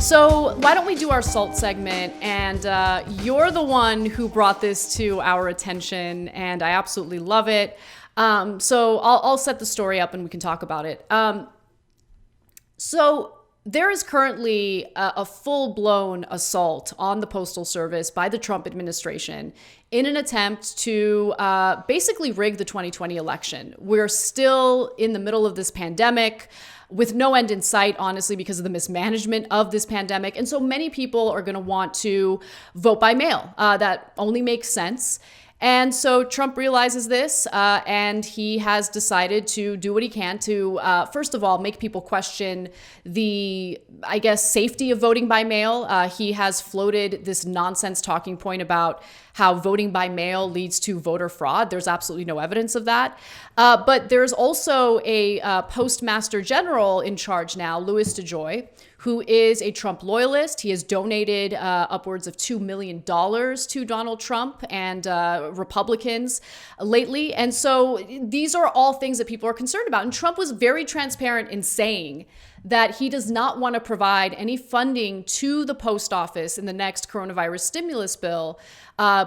So why don't we do our SALT segment? And you're the one who brought this to our attention, and I absolutely love it. So I'll set the story up and we can talk about it. So there is currently a full-blown assault on the Postal Service by the Trump administration in an attempt to basically rig the 2020 election. We're still in the middle of this pandemic with no end in sight, honestly, because of the mismanagement of this pandemic. And so many people are going to want to vote by mail. That only makes sense. And so Trump realizes this, and he has decided to do what he can to, first of all, make people question the, I guess, safety of voting by mail. He has floated this nonsense talking point about how voting by mail leads to voter fraud. There's absolutely no evidence of that. But there's also a postmaster general in charge now, Louis DeJoy, who is a Trump loyalist. He has donated upwards of $2 million to Donald Trump and Republicans lately. And so these are all things that people are concerned about. And Trump was very transparent in saying that he does not want to provide any funding to the post office in the next coronavirus stimulus bill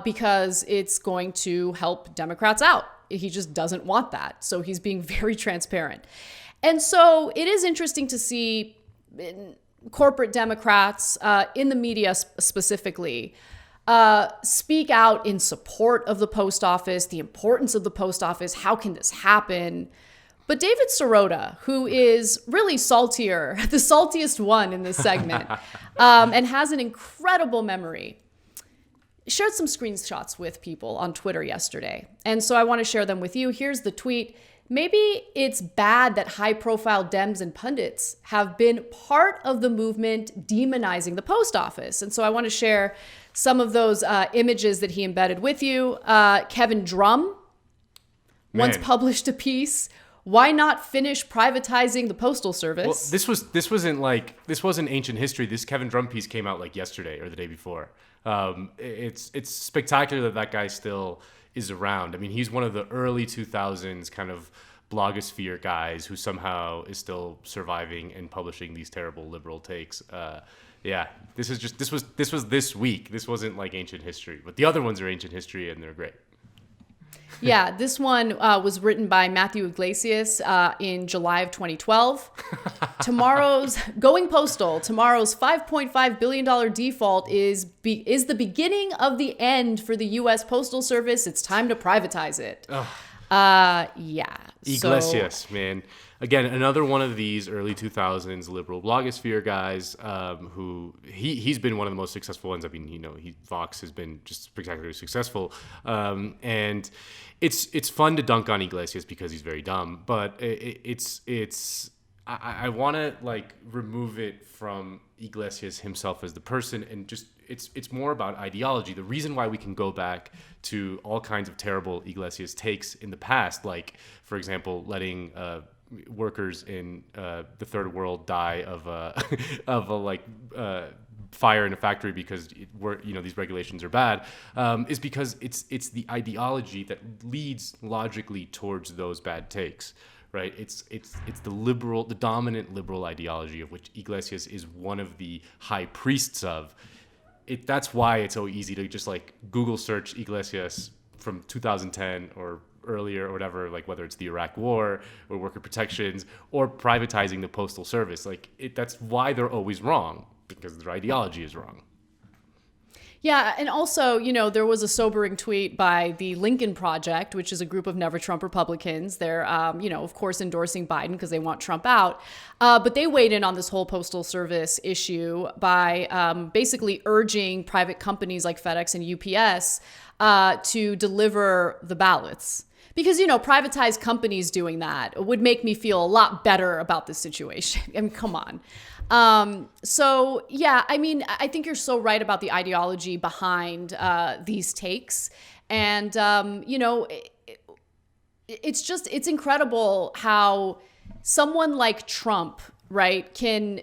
because it's going to help Democrats out. He just doesn't want that. So he's being very transparent. And so it is interesting to see corporate Democrats in the media specifically speak out in support of the post office, the importance of the post office. How can this happen? But David Sirota, who is really saltier, the saltiest one in this segment, and has an incredible memory, shared some screenshots with people on Twitter yesterday. And so I want to share them with you. Here's the tweet. Maybe it's bad that high-profile Dems and pundits have been part of the movement demonizing the post office. And so I want to share some of those images that he embedded with you. Kevin Drum once published a piece. Why not finish privatizing the Postal Service? Well, this wasn't ancient history. This Kevin Drum piece came out like yesterday or the day before. It's spectacular that guy still is around. I mean, he's one of the early 2000s kind of blogosphere guys who somehow is still surviving and publishing these terrible liberal takes. This was this week. This wasn't like ancient history, but the other ones are ancient history and they're great. Yeah, this one was written by Matthew Iglesias in July of 2012. Tomorrow's $5.5 billion default is the beginning of the end for the U.S. Postal Service. It's time to privatize it. Iglesias, man. Again, another one of these early 2000s liberal blogosphere guys who he's been one of the most successful ones. I mean, Vox has been just spectacularly successful. And it's fun to dunk on Iglesias because he's very dumb, but I want to like remove it from Iglesias himself as the person and just it's more about ideology. The reason why we can go back to all kinds of terrible Iglesias takes in the past, like for example, letting workers in the third world die of a fire in a factory because these regulations are bad, is because it's the ideology that leads logically towards those bad takes, right? It's the dominant liberal ideology of which Iglesias is one of the high priests of. That's why it's so easy to just like Google search Iglesias from 2010 or earlier or whatever, like whether it's the Iraq War or worker protections or privatizing the Postal Service. That's why they're always wrong, because their ideology is wrong. Yeah, and also, there was a sobering tweet by the Lincoln Project, which is a group of Never Trump Republicans. They're, of course, endorsing Biden because they want Trump out. But they weighed in on this whole Postal Service issue by basically urging private companies like FedEx and UPS to deliver the ballots. Because, privatized companies doing that would make me feel a lot better about this situation. I mean, come on. I think you're so right about the ideology behind these takes. And, it's incredible how someone like Trump, right, can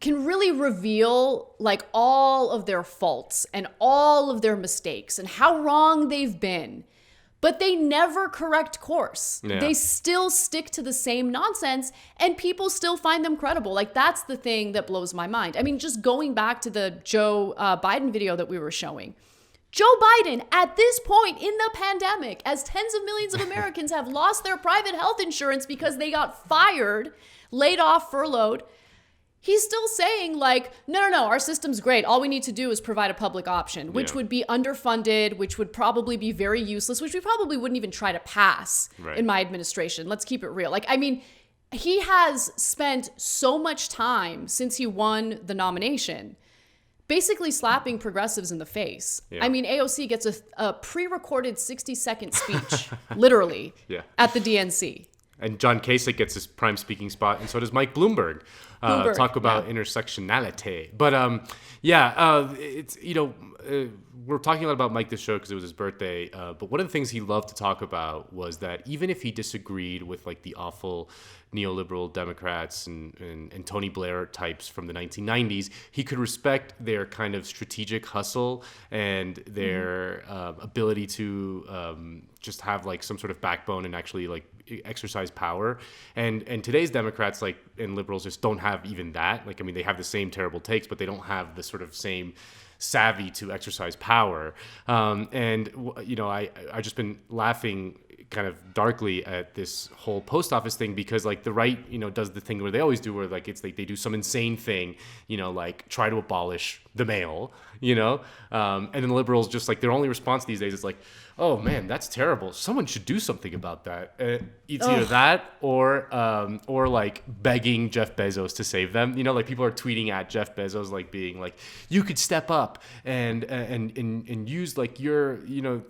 really reveal like all of their faults and all of their mistakes and how wrong they've been but they never correct course. Yeah. They still stick to the same nonsense, and people still find them credible. Like, that's the thing that blows my mind. I mean, just going back to the Joe Biden video that we were showing. Joe Biden, at this point in the pandemic, as tens of millions of Americans have lost their private health insurance because they got fired, laid off, furloughed, he's still saying, like, no, our system's great. All we need to do is provide a public option, which would be underfunded, which would probably be very useless, which we probably wouldn't even try to pass in my administration. Let's keep it real. Like, I mean, he has spent so much time since he won the nomination basically slapping progressives in the face. Yeah. I mean, AOC gets a pre-recorded 60-second speech, literally, at the DNC. And John Kasich gets his prime speaking spot, and so does Mike Bloomberg. Talk about intersectionality. But it's, we're talking a lot about Mike this show because it was his birthday. But one of the things he loved to talk about was that even if he disagreed with like the awful neoliberal Democrats and Tony Blair types from the 1990s, he could respect their kind of strategic hustle and their ability to just have like some sort of backbone and actually like exercise power. And today's Democrats and liberals just don't have even that. Like, I mean, they have the same terrible takes, but they don't have the sort of same savvy to exercise power. I just been laughing kind of darkly at this whole post office thing because like the right, does the thing where they always do where like it's like they do some insane thing, like try to abolish the mail, and then the liberals just like their only response these days is like, oh man, that's terrible. Someone should do something about that. It's either that or like begging Jeff Bezos to save them. Like people are tweeting at Jeff Bezos like being like, you could step up and use like your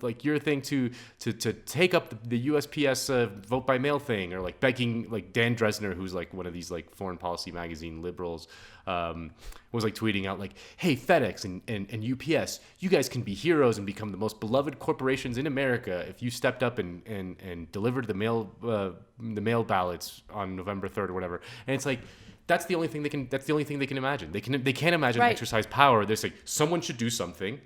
like your thing to take up the USPS vote by mail thing, or like begging like Dan Dresner, who's like one of these like foreign policy magazine liberals, was like tweeting out like, hey, FedEx and UPS, you guys can be heroes and become the most beloved corporations in America if you stepped up and delivered the mail ballots on November 3rd or whatever. And it's like, that's the only thing they can imagine. They can't imagine exercise power. They're like, someone should do something.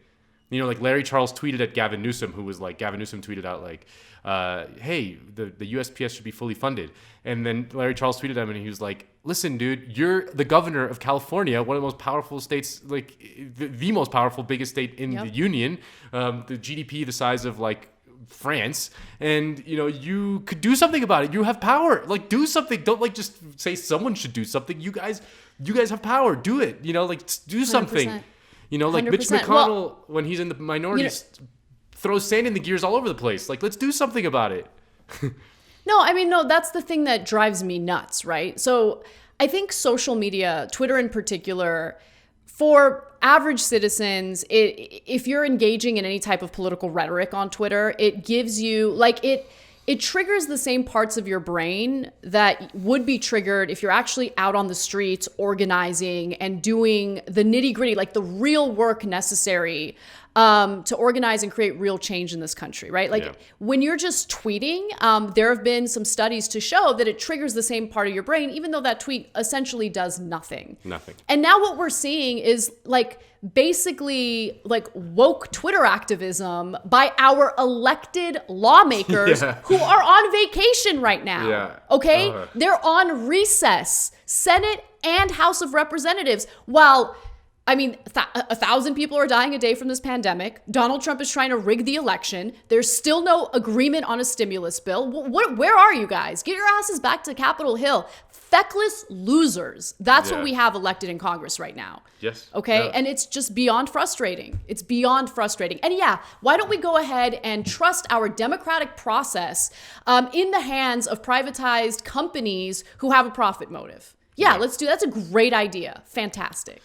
Like Larry Charles tweeted at Gavin Newsom, Gavin Newsom tweeted out like, hey, the USPS should be fully funded. And then Larry Charles tweeted at him and he was like, listen, dude, you're the governor of California, one of the most powerful states, like the most powerful, biggest state in the union, the GDP the size of like France, and you could do something about it. You have power. Like, do something. Don't like just say someone should do something. You guys have power. Do it. Like do something. 100%. Like Mitch McConnell, when he's in the minority, throws sand in the gears all over the place. Like, let's do something about it. No, that's the thing that drives me nuts, right? So I think social media, Twitter in particular, for average citizens, if you're engaging in any type of political rhetoric on Twitter, it gives you, like, it triggers the same parts of your brain that would be triggered if you're actually out on the streets organizing and doing the nitty-gritty, like the real work necessary to organize and create real change in this country, right? Like when you're just tweeting, there have been some studies to show that it triggers the same part of your brain, even though that tweet essentially does nothing. And now what we're seeing is like basically like woke Twitter activism by our elected lawmakers who are on vacation right now. Okay? They're on recess, Senate and House of Representatives, while 1,000 people are dying a day from this pandemic. Donald Trump is trying to rig the election. There's still no agreement on a stimulus bill. Where are you guys? Get your asses back to Capitol Hill. Feckless losers. That's what we have elected in Congress right now. Yes. Okay? Yeah. And it's just beyond frustrating. It's beyond frustrating. And why don't we go ahead and trust our democratic process in the hands of privatized companies who have a profit motive? Let's do that. That's a great idea. Fantastic.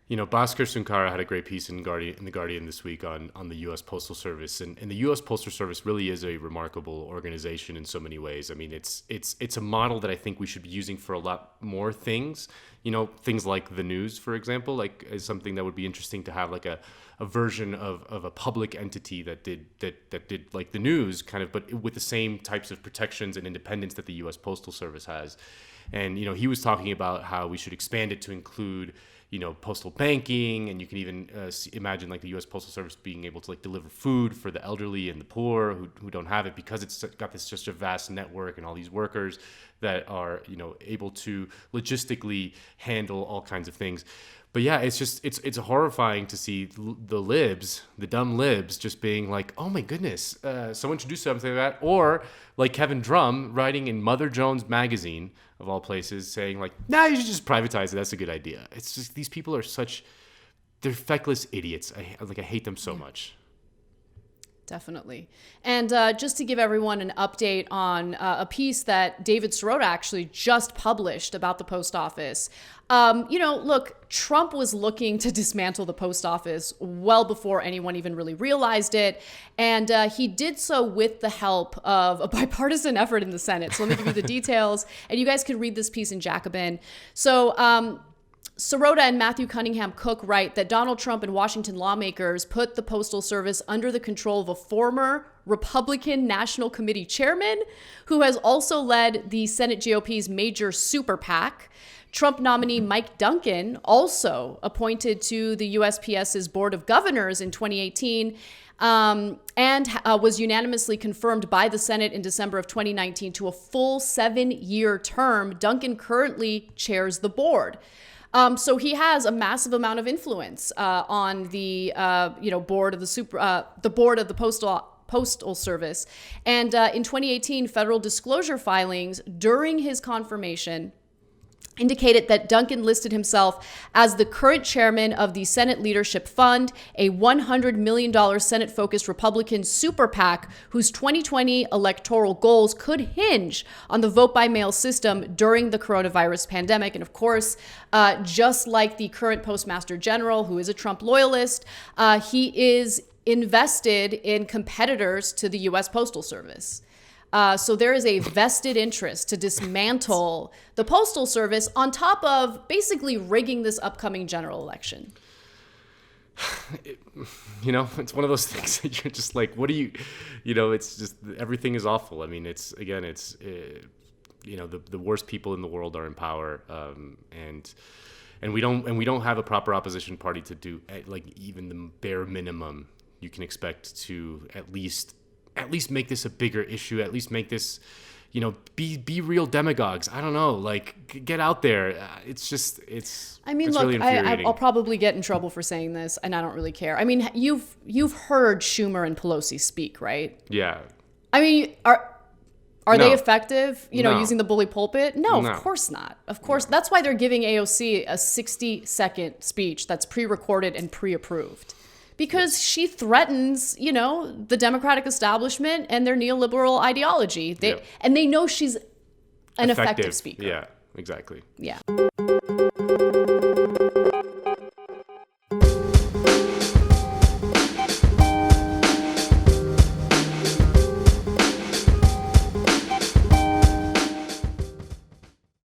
Bhaskar Sunkara had a great piece in the Guardian this week on the U.S. Postal Service, and the U.S. Postal Service really is a remarkable organization in so many ways. I mean, it's a model that I think we should be using for a lot more things. Things like the news, for example, like is something that would be interesting to have like a a version of a public entity that did like the news kind of, but with the same types of protections and independence that the U.S. Postal Service has. And, he was talking about how we should expand it to include, postal banking, and you can even imagine like the U.S. Postal Service being able to like deliver food for the elderly and the poor who don't have it, because it's got this just a vast network and all these workers that are, able to logistically handle all kinds of things. But yeah, it's horrifying to see the dumb libs, just being like, oh my goodness, someone should do something like that. Or like Kevin Drum writing in Mother Jones magazine, of all places, saying like, nah, you should just privatize it. That's a good idea. It's just, these people are they're feckless idiots. I hate them so much. Definitely. And just to give everyone an update on a piece that David Sirota actually just published about the post office. Look, Trump was looking to dismantle the post office well before anyone even really realized it. And he did so with the help of a bipartisan effort in the Senate. So let me give you the details. And you guys can read this piece in Jacobin. So Sirota and Matthew Cunningham Cook write that Donald Trump and Washington lawmakers put the Postal Service under the control of a former Republican National Committee chairman who has also led the Senate GOP's major super PAC. Trump nominee Mike Duncan, also appointed to the USPS's Board of Governors in 2018, and was unanimously confirmed by the Senate in December of 2019 to a full 7-year term. Duncan currently chairs the board. So he has a massive amount of influence on the board of the board of the Postal Service. And in 2018, federal disclosure filings during his confirmation indicated that Duncan listed himself as the current chairman of the Senate Leadership Fund, a $100 million Senate-focused Republican super PAC whose 2020 electoral goals could hinge on the vote-by-mail system during the coronavirus pandemic. And of course, just like the current Postmaster General, who is a Trump loyalist, he is invested in competitors to the U.S. Postal Service. So there is a vested interest to dismantle the Postal Service on top of basically rigging this upcoming general election. It's one of those things that you're just like, what do you, it's just, everything is awful. I mean, the worst people in the world are in power. And we don't have a proper opposition party to do like even the bare minimum you can expect to at least make this a bigger issue, at least make this, be real demagogues. I don't know, like get out there. It's look, really I'll probably get in trouble for saying this, and I don't really care. I mean, you've heard Schumer and Pelosi speak, right? Yeah. I mean, are they effective, No. using the bully pulpit? No, No. of course not. Of course. No. That's why they're giving AOC a 60-second speech that's pre-recorded and pre-approved. Because she threatens, the Democratic establishment and their neoliberal ideology. And they know she's an effective speaker. Yeah, exactly. Yeah.